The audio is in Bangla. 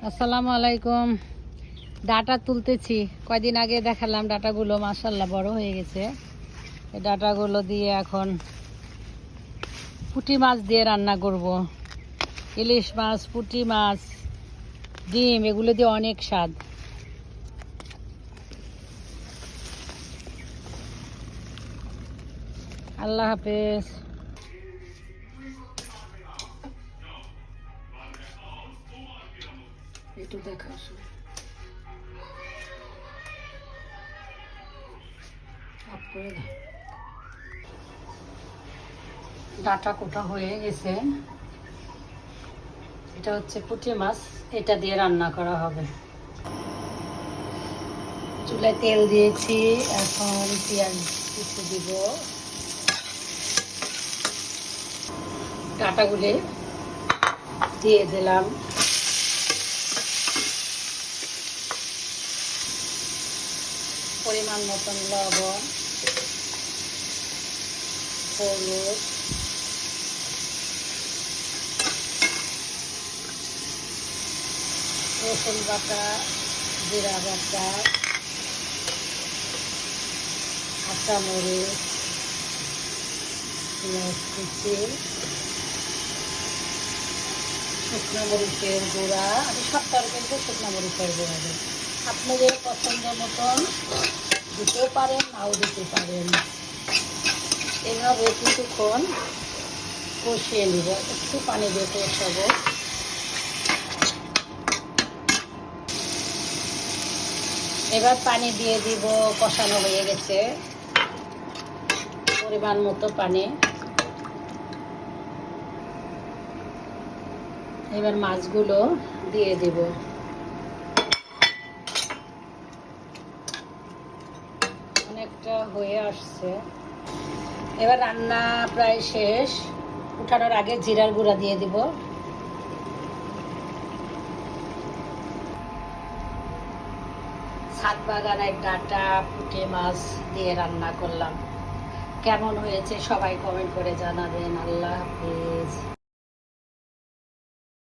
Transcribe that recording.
আসসালামু আলাইকুম। ডাটা তুলতেছি। কয়দিন আগে দেখালাম ডাটাগুলো মাশাআল্লাহ বড় হয়ে গেছে। এই ডাটাগুলো দিয়ে এখন পুঁটি মাছ দিয়ে রান্না করব। ইলিশ মাছ, পুঁটি মাছ, ডিম এগুলো দিয়ে অনেক স্বাদ। আল্লাহ হাফেজ। একটু দেখাও। ডাটা কোটা হয়ে গেছে। এটা হচ্ছে পুঁটি মাছ, এটা দিয়ে রান্না করা হবে। চুলায় তেল দিয়েছি, এখন পেঁয়াজ কিছু দিব। ডাটাগুলো দিয়ে দিলাম। পরিমাণ মতন লবণ, হলুদ, রসুন বাটা, জিরা বাটা, কাঁচামরিচ, পেঁয়াজ কুচি, শুকনো মরিচের গুঁড়া। আমি সব তরকারিতে শুকনো মরিচের গুঁড়া দিই। আপনাদের পছন্দ মতন দিতেও পারেন, নাও দিতে পারেন। এভাবে কিছুক্ষণ কষিয়ে নিব। একটু পানি দিয়ে কষাবো। এবার পানি দিয়ে দিব। কষানো হয়ে গেছে, পরিমাণ মতো পানি। এবার মাছগুলো দিয়ে দিব। অনেকটা হয়ে আসছে। এবার রান্না প্রায় শেষ। উঠানোর আগে জিরার গুঁড়া দিয়ে দিব। ছাদ বাগানের ডাটা পুঁটি মাছ দিয়ে রান্না করলাম। কেমন হয়েছে সবাই কমেন্ট করে জানাবেন। আল্লাহ হাফেজ।